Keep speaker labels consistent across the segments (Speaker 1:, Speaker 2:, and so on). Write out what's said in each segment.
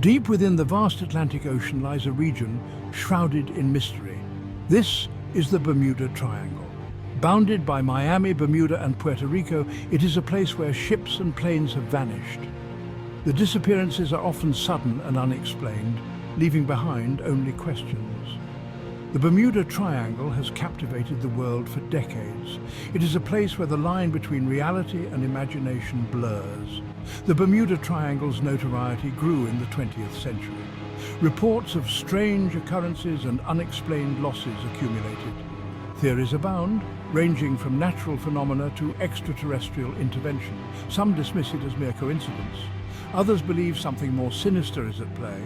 Speaker 1: Deep within the vast Atlantic Ocean lies a region shrouded in mystery. This is the Bermuda Triangle. Bounded by Miami, Bermuda and Puerto Rico, it is a place where ships and planes have vanished. The disappearances are often sudden and unexplained, leaving behind only questions. The Bermuda Triangle has captivated the world for decades. It is a place where the line between reality and imagination blurs. The Bermuda Triangle's notoriety grew in the 20th century. Reports of strange occurrences and unexplained losses accumulated. Theories abound, ranging from natural phenomena to extraterrestrial intervention. Some dismiss it as mere coincidence. Others believe something more sinister is at play.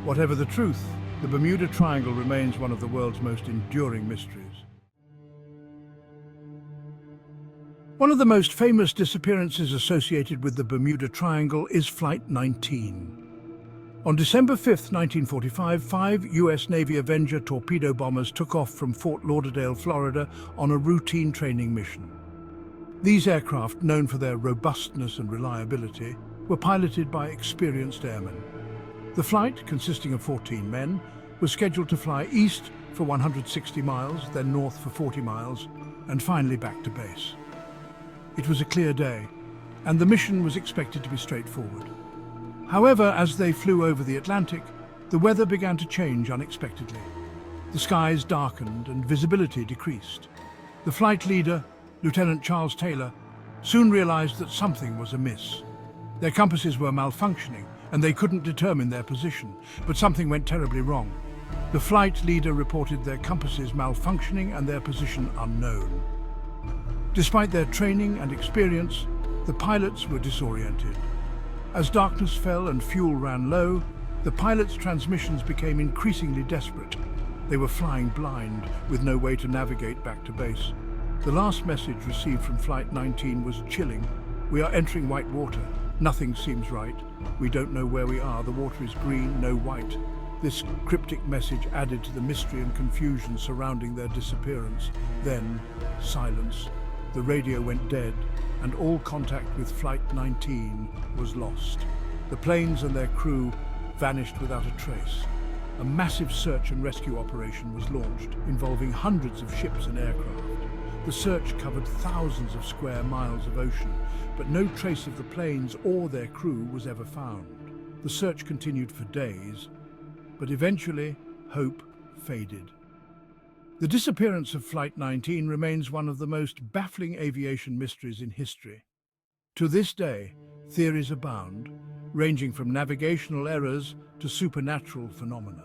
Speaker 1: Whatever the truth, the Bermuda Triangle remains one of the world's most enduring mysteries. One of the most famous disappearances associated with the Bermuda Triangle is Flight 19. On December 5, 1945, 5 US Navy Avenger torpedo bombers took off from Fort Lauderdale, Florida, on a routine training mission. These aircraft, known for their robustness and reliability, were piloted by experienced airmen. The flight, consisting of 14 men, was scheduled to fly east for 160 miles, then north for 40 miles, and finally back to base. It was a clear day, and the mission was expected to be straightforward. However, as they flew over the Atlantic, the weather began to change unexpectedly. The skies darkened and visibility decreased. The flight leader, Lieutenant Charles Taylor, soon realized that something was amiss. Their compasses were malfunctioning, and they couldn't determine their position, but something went terribly wrong. The flight leader reported their compasses malfunctioning and their position unknown. Despite their training and experience, the pilots were disoriented. As darkness fell and fuel ran low, the pilots' transmissions became increasingly desperate. They were flying blind, with no way to navigate back to base. The last message received from Flight 19 was chilling. "We are entering white water. Nothing seems right. We don't know where we are. The water is green, no white." This cryptic message added to the mystery and confusion surrounding their disappearance. Then, silence. The radio went dead, and all contact with Flight 19 was lost. The planes and their crew vanished without a trace. A massive search and rescue operation was launched, involving hundreds of ships and aircraft. The search covered thousands of square miles of ocean, but no trace of the planes or their crew was ever found. The search continued for days, but eventually hope faded. The disappearance of Flight 19 remains one of the most baffling aviation mysteries in history. To this day, theories abound, ranging from navigational errors to supernatural phenomena.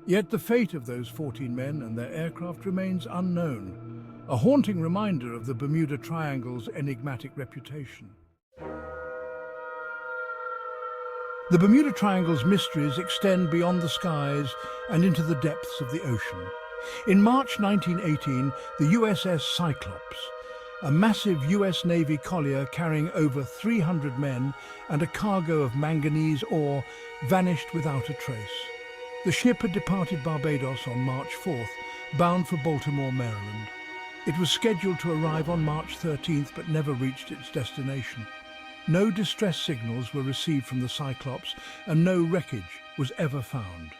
Speaker 1: Yet the fate of those 14 men and their aircraft remains unknown, a haunting reminder of the Bermuda Triangle's enigmatic reputation. The Bermuda Triangle's mysteries extend beyond the skies and into the depths of the ocean. In March 1918, the USS Cyclops, a massive US Navy collier carrying over 300 men and a cargo of manganese ore, vanished without a trace. The ship had departed Barbados on March 4th, bound for Baltimore, Maryland. It was scheduled to arrive on March 13th, but never reached its destination. No distress signals were received from the Cyclops, and no wreckage was ever found.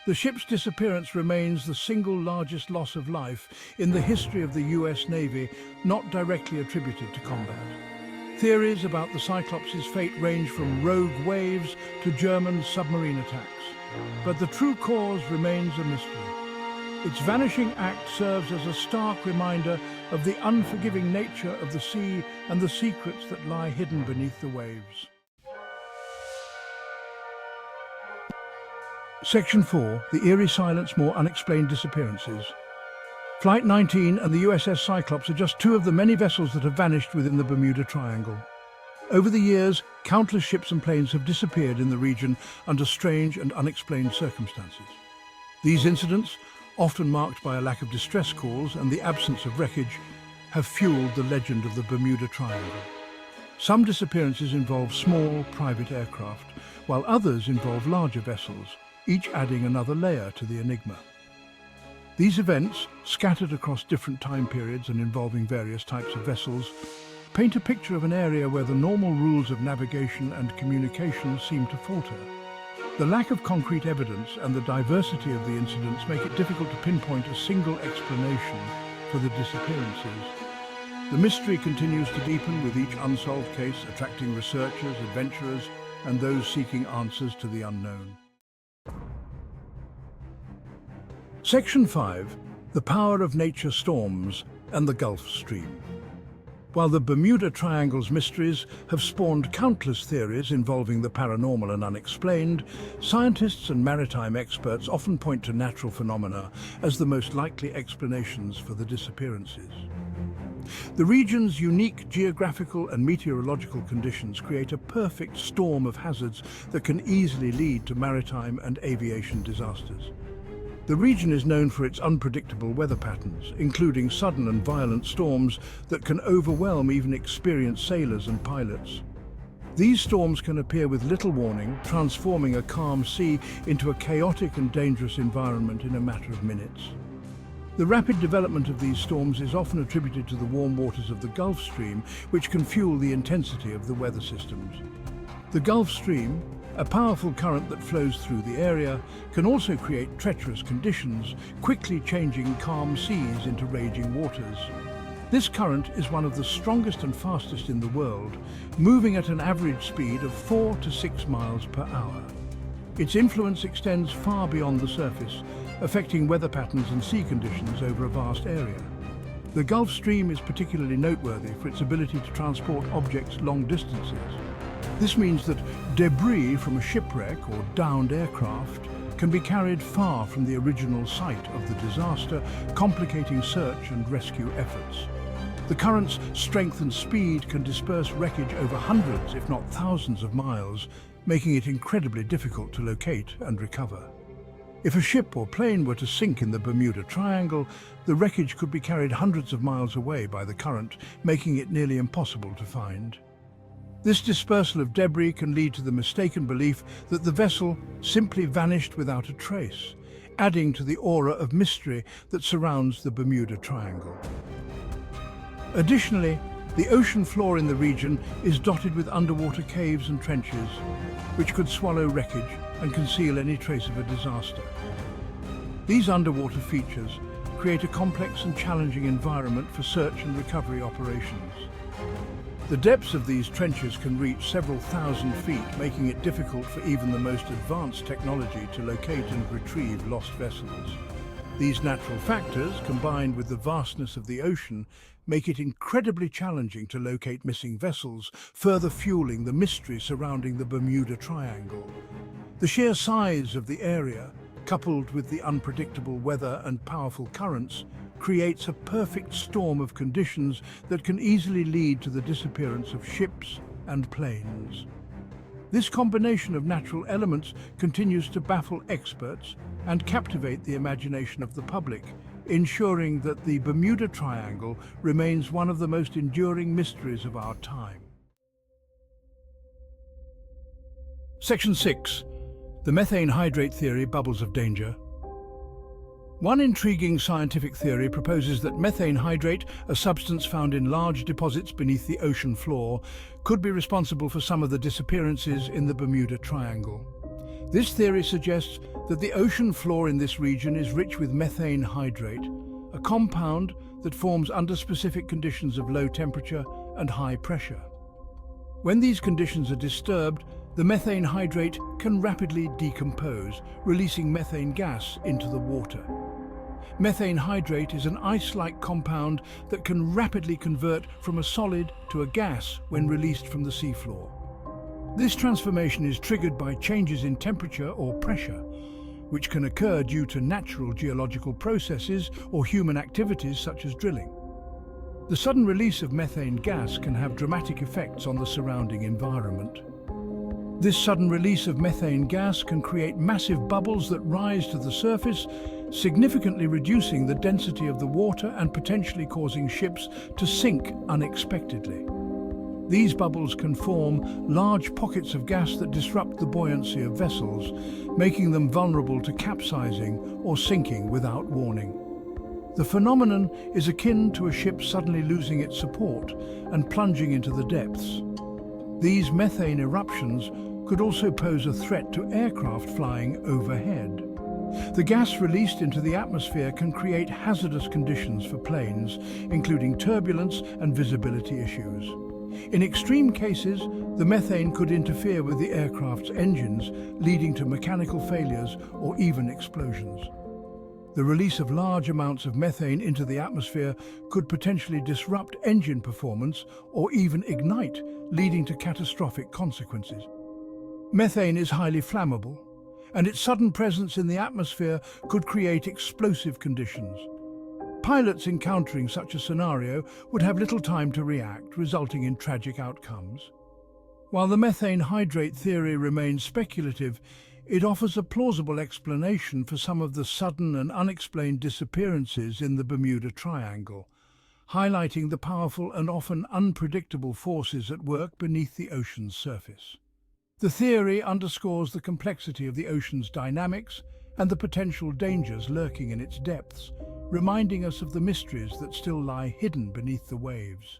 Speaker 1: The ship's disappearance remains the single largest loss of life in the history of the US Navy, not directly attributed to combat. Theories about the Cyclops' fate range from rogue waves to German submarine attacks, but the true cause remains a mystery. Its vanishing act serves as a stark reminder of the unforgiving nature of the sea and the secrets that lie hidden beneath the waves. Section 4. The Eerie Silence, More Unexplained Disappearances. Flight 19 and the USS Cyclops are just two of the many vessels that have vanished within the Bermuda Triangle. Over the years, countless ships and planes have disappeared in the region under strange and unexplained circumstances. These incidents, often marked by a lack of distress calls and the absence of wreckage, have fueled the legend of the Bermuda Triangle. Some disappearances involve small, private aircraft, while others involve larger vessels, each adding another layer to the enigma. These events, scattered across different time periods and involving various types of vessels, paint a picture of an area where the normal rules of navigation and communication seem to falter. The lack of concrete evidence and the diversity of the incidents make it difficult to pinpoint a single explanation for the disappearances. The mystery continues to deepen with each unsolved case, attracting researchers, adventurers, and those seeking answers to the unknown. Section 5. The Power of Nature Storms and the Gulf Stream. While the Bermuda Triangle's mysteries have spawned countless theories involving the paranormal and unexplained, scientists and maritime experts often point to natural phenomena as the most likely explanations for the disappearances. The region's unique geographical and meteorological conditions create a perfect storm of hazards that can easily lead to maritime and aviation disasters. The region is known for its unpredictable weather patterns, including sudden and violent storms that can overwhelm even experienced sailors and pilots. These storms can appear with little warning, transforming a calm sea into a chaotic and dangerous environment in a matter of minutes. The rapid development of these storms is often attributed to the warm waters of the Gulf Stream, which can fuel the intensity of the weather systems. The Gulf Stream, a powerful current that flows through the area, can also create treacherous conditions, quickly changing calm seas into raging waters. This current is one of the strongest and fastest in the world, moving at an average speed of 4 to 6 miles per hour. Its influence extends far beyond the surface, affecting weather patterns and sea conditions over a vast area. The Gulf Stream is particularly noteworthy for its ability to transport objects long distances. This means that debris from a shipwreck or downed aircraft can be carried far from the original site of the disaster, complicating search and rescue efforts. The current's strength and speed can disperse wreckage over hundreds, if not thousands of miles, making it incredibly difficult to locate and recover. If a ship or plane were to sink in the Bermuda Triangle, the wreckage could be carried hundreds of miles away by the current, making it nearly impossible to find. This dispersal of debris can lead to the mistaken belief that the vessel simply vanished without a trace, adding to the aura of mystery that surrounds the Bermuda Triangle. Additionally, the ocean floor in the region is dotted with underwater caves and trenches, which could swallow wreckage and conceal any trace of a disaster. These underwater features create a complex and challenging environment for search and recovery operations. The depths of these trenches can reach several thousand feet, making it difficult for even the most advanced technology to locate and retrieve lost vessels. These natural factors, combined with the vastness of the ocean, make it incredibly challenging to locate missing vessels, further fueling the mystery surrounding the Bermuda Triangle. The sheer size of the area, coupled with the unpredictable weather and powerful currents, creates a perfect storm of conditions that can easily lead to the disappearance of ships and planes. This combination of natural elements continues to baffle experts and captivate the imagination of the public, ensuring that the Bermuda Triangle remains one of the most enduring mysteries of our time. Section 6. The methane hydrate theory, bubbles of danger. One intriguing scientific theory proposes that methane hydrate, a substance found in large deposits beneath the ocean floor, could be responsible for some of the disappearances in the Bermuda Triangle. This theory suggests that the ocean floor in this region is rich with methane hydrate, a compound that forms under specific conditions of low temperature and high pressure. When these conditions are disturbed, the methane hydrate can rapidly decompose, releasing methane gas into the water. Methane hydrate is an ice-like compound that can rapidly convert from a solid to a gas when released from the seafloor. This transformation is triggered by changes in temperature or pressure, which can occur due to natural geological processes or human activities such as drilling. The sudden release of methane gas can have dramatic effects on the surrounding environment. This sudden release of methane gas can create massive bubbles that rise to the surface, significantly reducing the density of the water and potentially causing ships to sink unexpectedly. These bubbles can form large pockets of gas that disrupt the buoyancy of vessels, making them vulnerable to capsizing or sinking without warning. The phenomenon is akin to a ship suddenly losing its support and plunging into the depths. These methane eruptions could also pose a threat to aircraft flying overhead. The gas released into the atmosphere can create hazardous conditions for planes, including turbulence and visibility issues. In extreme cases, the methane could interfere with the aircraft's engines, leading to mechanical failures or even explosions. The release of large amounts of methane into the atmosphere could potentially disrupt engine performance or even ignite, leading to catastrophic consequences. Methane is highly flammable, and its sudden presence in the atmosphere could create explosive conditions. Pilots encountering such a scenario would have little time to react, resulting in tragic outcomes. While the methane hydrate theory remains speculative, it offers a plausible explanation for some of the sudden and unexplained disappearances in the Bermuda Triangle, highlighting the powerful and often unpredictable forces at work beneath the ocean's surface. The theory underscores the complexity of the ocean's dynamics and the potential dangers lurking in its depths, reminding us of the mysteries that still lie hidden beneath the waves.